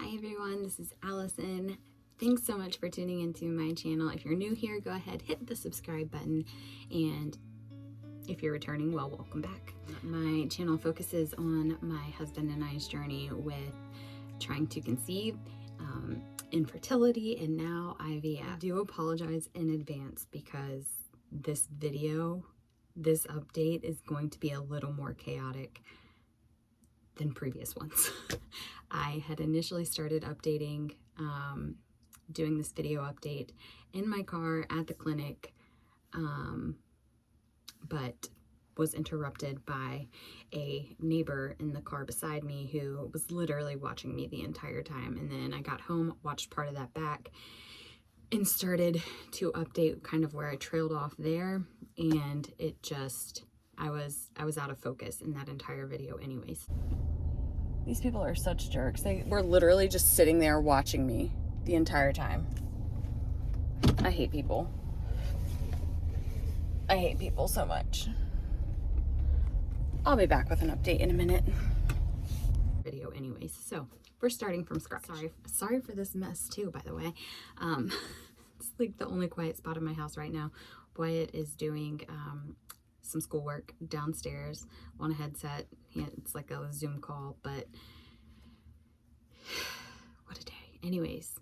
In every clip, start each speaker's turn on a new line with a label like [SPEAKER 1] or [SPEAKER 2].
[SPEAKER 1] Hi everyone, this is Allison. Thanks so much for tuning into my channel. If you're new here, go ahead, hit the subscribe button, and if you're returning, well, welcome back. My channel focuses on my husband and I's journey with trying to conceive, infertility, and now IVF. I do apologize in advance because this update is going to be a little more chaotic than previous ones. I had initially started updating, doing this video update in my car at the clinic, but was interrupted by a neighbor in the car beside me who was literally watching me the entire time. And then I got home, watched part of that back, and started to update kind of where I trailed off there. And it just, I was out of focus in that entire video anyways. These people are such jerks. They were literally just sitting there watching me the entire time. I hate people. I hate people so much. I'll be back with an update in a minute. Video anyways. So we're starting from scratch. Sorry for this mess too, by the way. It's like the only quiet spot in my house right now. Wyatt is doing some schoolwork downstairs on a headset. It's like a Zoom call, but what a day. Anyways,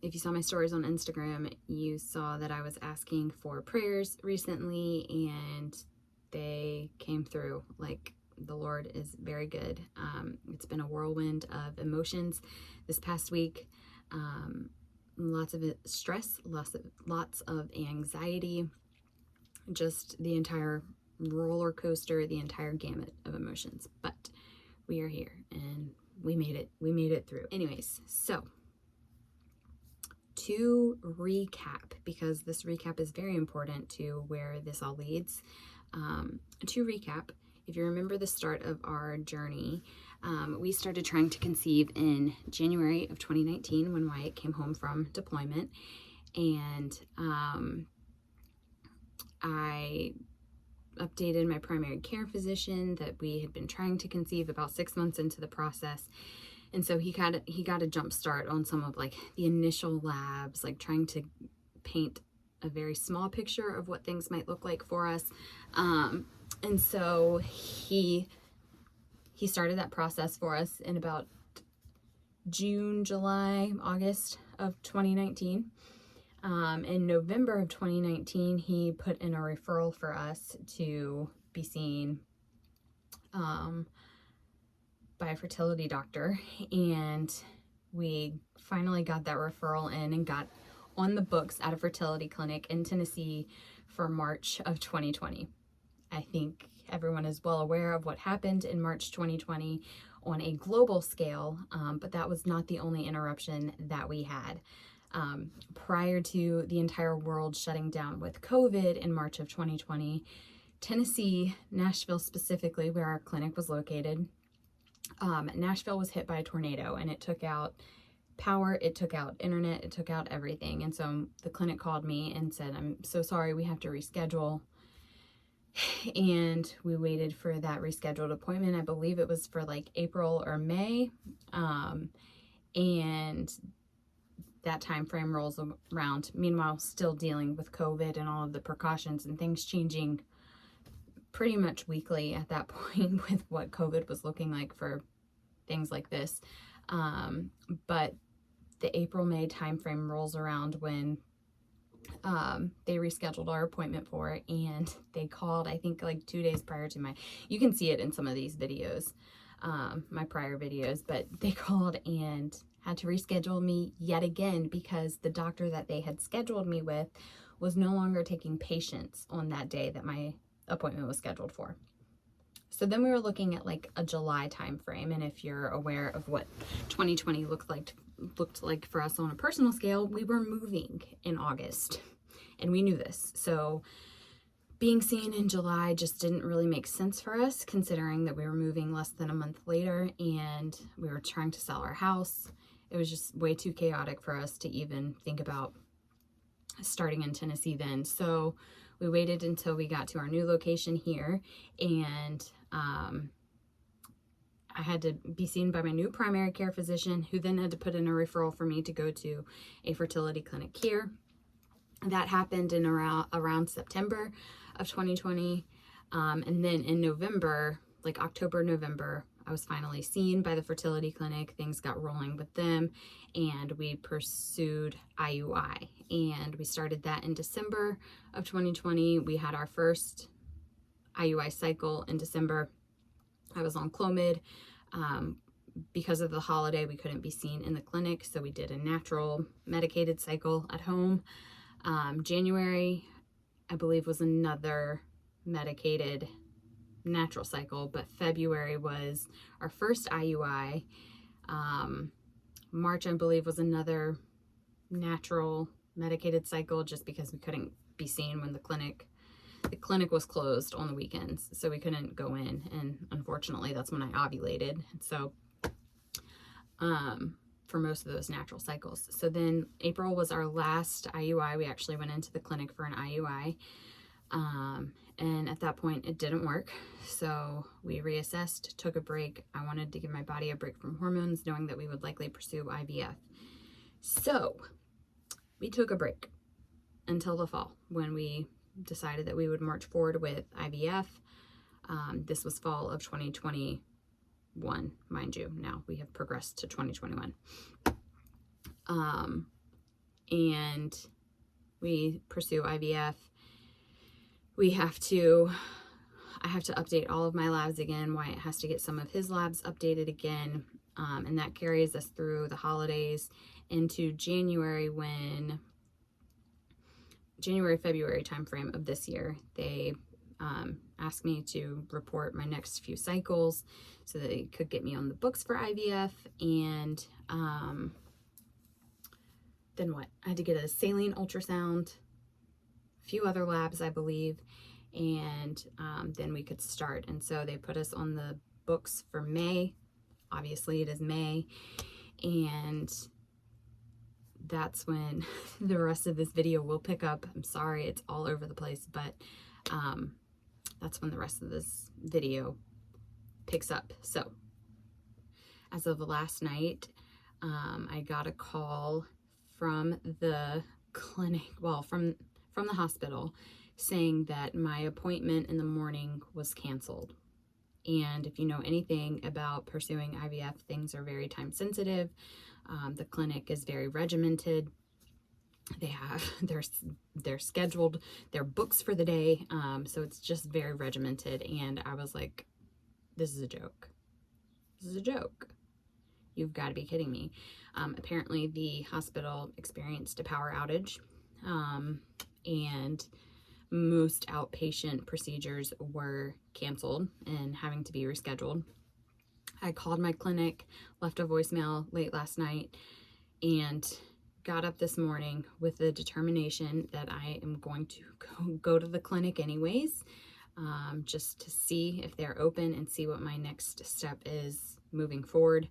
[SPEAKER 1] if you saw my stories on Instagram, you saw that I was asking for prayers recently, and they came through. Like, the Lord is very good. It's been a whirlwind of emotions this past week. Lots of stress, lots of anxiety, just the entire roller coaster, the entire gamut of emotions. But we are here and we made it through. Anyways, so to recap, because this recap is very important to where this all leads. To recap, if you remember the start of our journey, we started trying to conceive in January of 2019 when Wyatt came home from deployment, and I updated my primary care physician that we had been trying to conceive about 6 months into the process. And so he got a jump start on some of like the initial labs, like trying to paint a very small picture of what things might look like for us. And so he started that process for us in about June, July, August of 2019. In November of 2019, he put in a referral for us to be seen by a fertility doctor, and we finally got that referral in and got on the books at a fertility clinic in Tennessee for March of 2020. I think everyone is well aware of what happened in March 2020 on a global scale, but that was not the only interruption that we had. Prior to the entire world shutting down with COVID in March of 2020, Tennessee, Nashville specifically, where our clinic was located, Nashville was hit by a tornado, and it took out power, it took out internet, it took out everything. And so the clinic called me and said, "I'm so sorry, we have to reschedule." And we waited for that rescheduled appointment. I believe it was for like April or May. And that time frame rolls around. Meanwhile, still dealing with COVID and all of the precautions and things changing pretty much weekly at that point with what COVID was looking like for things like this. But the April-May timeframe rolls around when they rescheduled our appointment for it, and they called, I think, like 2 days prior to you can see it in some of these videos, my prior videos, but they called and had to reschedule me yet again because the doctor that they had scheduled me with was no longer taking patients on that day that my appointment was scheduled for. So then we were looking at like a July time frame, and if you're aware of what 2020 looked like for us on a personal scale, we were moving in August, and we knew this. So being seen in July just didn't really make sense for us, considering that we were moving less than a month later and we were trying to sell our house. It was just way too chaotic for us to even think about starting in Tennessee then. So we waited until we got to our new location here, and I had to be seen by my new primary care physician, who then had to put in a referral for me to go to a fertility clinic here. That happened in around September of 2020. And then in November, like October, November, I was finally seen by the fertility clinic. Things got rolling with them, and we pursued IUI. And we started that in December of 2020. We had our first IUI cycle in December. I was on Clomid. Because of the holiday, we couldn't be seen in the clinic, so we did a natural medicated cycle at home. January, I believe, was another medicated natural cycle, but February was our first IUI. March, I believe, was another natural medicated cycle, just because we couldn't be seen when the clinic was closed on the weekends, so we couldn't go in, and unfortunately that's when I ovulated. So for most of those natural cycles. So then April was our last IUI. We actually went into the clinic for an IUI. And at that point it didn't work. So we reassessed, took a break. I wanted to give my body a break from hormones, knowing that we would likely pursue IVF. So we took a break until the fall, when we decided that we would march forward with IVF. This was fall of 2021, mind you. Now we have progressed to 2021. And we pursue IVF. I have to update all of my labs again. Wyatt has to get some of his labs updated again. And that carries us through the holidays into January, February timeframe of this year. They asked me to report my next few cycles so that they could get me on the books for IVF. And then what? I had to get a saline ultrasound, a few other labs, I believe, and then we could start. And so they put us on the books for May. Obviously it is May, and that's when the rest of this video will pick up. I'm sorry, it's all over the place, but that's when the rest of this video picks up. So as of last night, I got a call from the clinic, well, from the hospital, saying that my appointment in the morning was canceled. And if you know anything about pursuing IVF, things are very time sensitive. The clinic is very regimented. They have they're scheduled, their books for the day. So it's just very regimented. And I was like, this is a joke. This is a joke. You've got to be kidding me. Apparently the hospital experienced a power outage, and most outpatient procedures were canceled and having to be rescheduled. I called my clinic, left a voicemail late last night, and got up this morning with the determination that I am going to go to the clinic anyways, just to see if they're open and see what my next step is moving forward.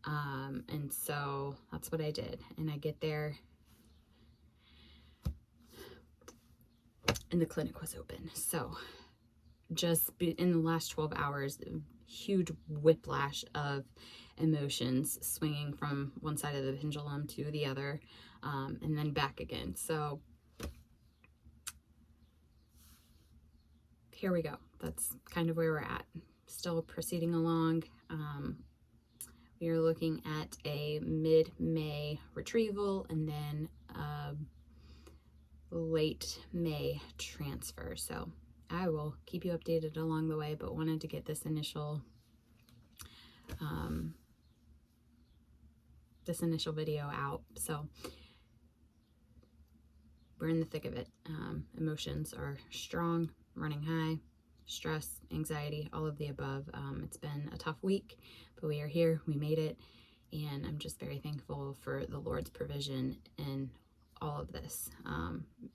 [SPEAKER 1] And so that's what I did. And I get there and the clinic was open. So just in the last 12 hours, huge whiplash of emotions, swinging from one side of the pendulum to the other, and then back again. So here we go. That's kind of where we're at. Still proceeding along. We are looking at a mid-May retrieval, and then late May transfer. So I will keep you updated along the way, but wanted to get this initial video out. So we're in the thick of it. Emotions are strong, running high, stress, anxiety, all of the above. It's been a tough week, but we are here, we made it, and I'm just very thankful for the Lord's provision in all of this,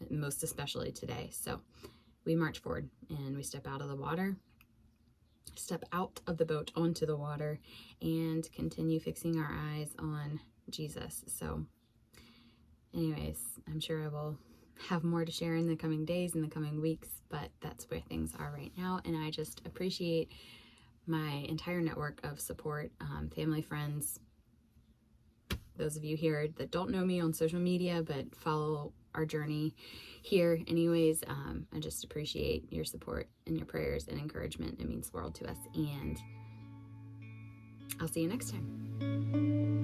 [SPEAKER 1] most especially today. So we march forward and we step out of the water, step out of the boat onto the water, and continue fixing our eyes on Jesus. So anyways, I'm sure I will have more to share in the coming days, in the coming weeks, but that's where things are right now. And I just appreciate my entire network of support, family, friends, those of you here that don't know me on social media but follow our journey here anyways. I just appreciate your support and your prayers and encouragement. It means the world to us, and I'll see you next time.